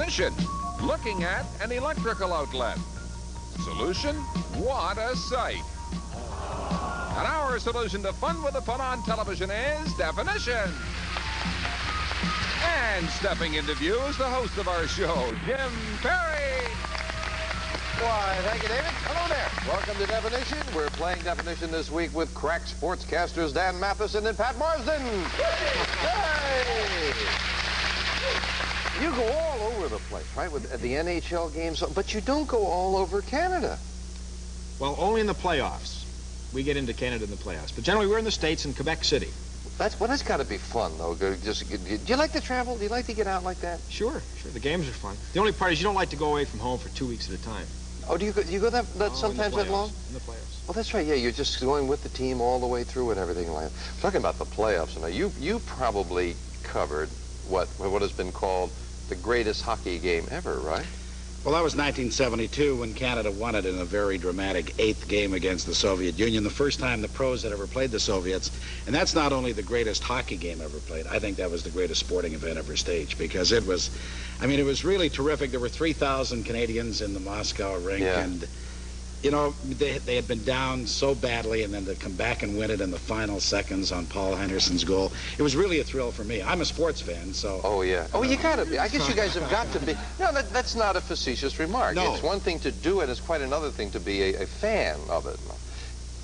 Definition: looking at an electrical outlet. Solution: what a sight. And our solution to fun with the fun on television is Definition. And stepping into view is the host of our show, Jim Perry. Why, thank you, David. Hello there. Welcome to Definition. We're playing Definition this week with crack sportscasters Dan Matheson and Pat Marsden. Hey! You go all over the place, right, with the NHL games, but you don't go all over Canada. Well, only in the playoffs. We get into Canada in the playoffs. But generally, we're in the States, in Quebec City. That's got to be fun, though. Do you like to travel? Do you like to get out like that? Sure. The games are fun. The only part is you don't like to go away from home for 2 weeks at a time. Oh, do you go that sometimes that long? In the playoffs. Well, that's right. Yeah, you're just going with the team all the way through and everything like that. Talking about the playoffs, now you probably covered what has been called the greatest hockey game ever, right? Well, that was 1972 when Canada won it in a very dramatic 8th game against the Soviet Union, the first time the pros had ever played the Soviets. And that's not only the greatest hockey game ever played, I think that was the greatest sporting event ever staged, because it was really terrific. There were 3,000 Canadians in the Moscow rink, yeah. And, you know, they had been down so badly, and then to come back and win it in the final seconds on Paul Henderson's goal. It was really a thrill for me. I'm a sports fan, so... Oh, yeah. Oh, you gotta be. I guess you guys have got to be. No, that's not a facetious remark. No. It's one thing to do it. It's quite another thing to be a fan of it.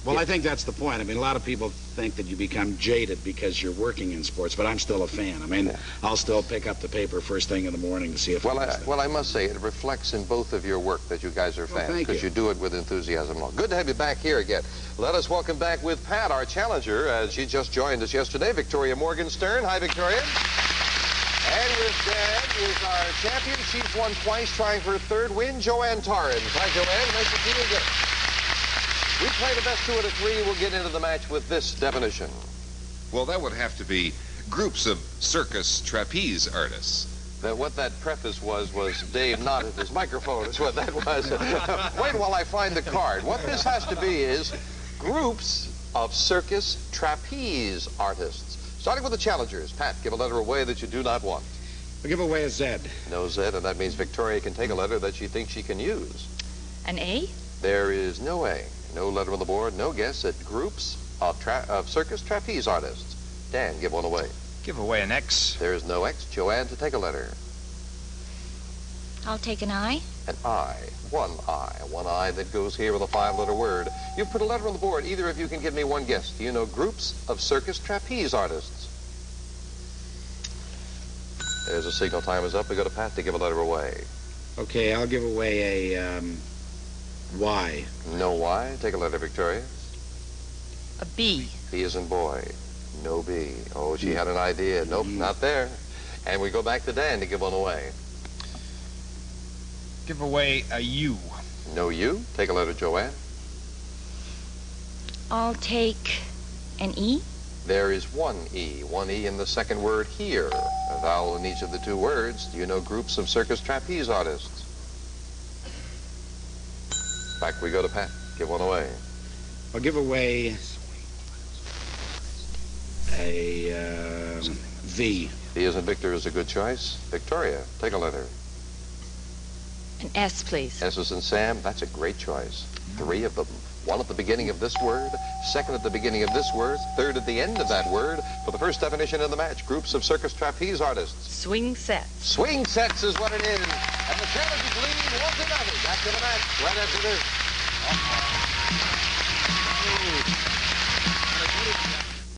Well, I think that's the point. I mean, a lot of people think that you become jaded because you're working in sports, but I'm still a fan. I mean, I'll still pick up the paper first thing in the morning to see if I must say, it reflects in both of your work that you guys are fans, because you do it with enthusiasm. Good to have you back here again. Let us welcome back with Pat, our challenger. She just joined us yesterday, Victoria Morgenstern. Hi, Victoria. And with Dad is our champion. She's won twice, trying for her third win, Joanne Torrens. Hi, Joanne. Nice to see you again. We play the best 2 out of 3. We'll get into the match with this definition. Well, that would have to be groups of circus trapeze artists. What that preface was Dave nodded his microphone. That's what that was. Wait while I find the card. What this has to be is groups of circus trapeze artists. Starting with the challengers. Pat, give a letter away that you do not want. I'll give away a Z. No Z, and that means Victoria can take a letter that she thinks she can use. An A? There is no A. No letter on the board, no guess at groups of circus trapeze artists. Dan, give one away. Give away an X. There is no X. Joanne, to take a letter. I'll take an I. An I. One I. One I that goes here with a 5-letter word. You've put a letter on the board. Either of you can give me one guess. Do you know groups of circus trapeze artists? There's a signal. Time is up. We go to Pat to give a letter away. Okay, I'll give away a Y. No Y. Take a letter, Victoria. A B. B as in boy. No B. Oh, she had an idea. Nope, not there. And we go back to Dan to give one away. Give away a U. No U. Take a letter, Joanne. I'll take an E. There is one E. One E in the second word, here. A vowel in each of the 2 words. Do you know groups of circus trapeze artists? Back we go to Pat. Give one away. I'll give away a V. V as in Victor is a good choice. Victoria, take a letter. An S, please. S as in Sam. That's a great choice. 3 of them. 1 at the beginning of this word, 2nd at the beginning of this word, 3rd at the end of that word. For the first definition in the match, groups of circus trapeze artists. Swing sets. Swing sets is what it is. And the challenge is leading 1-0. Back to the match right after this.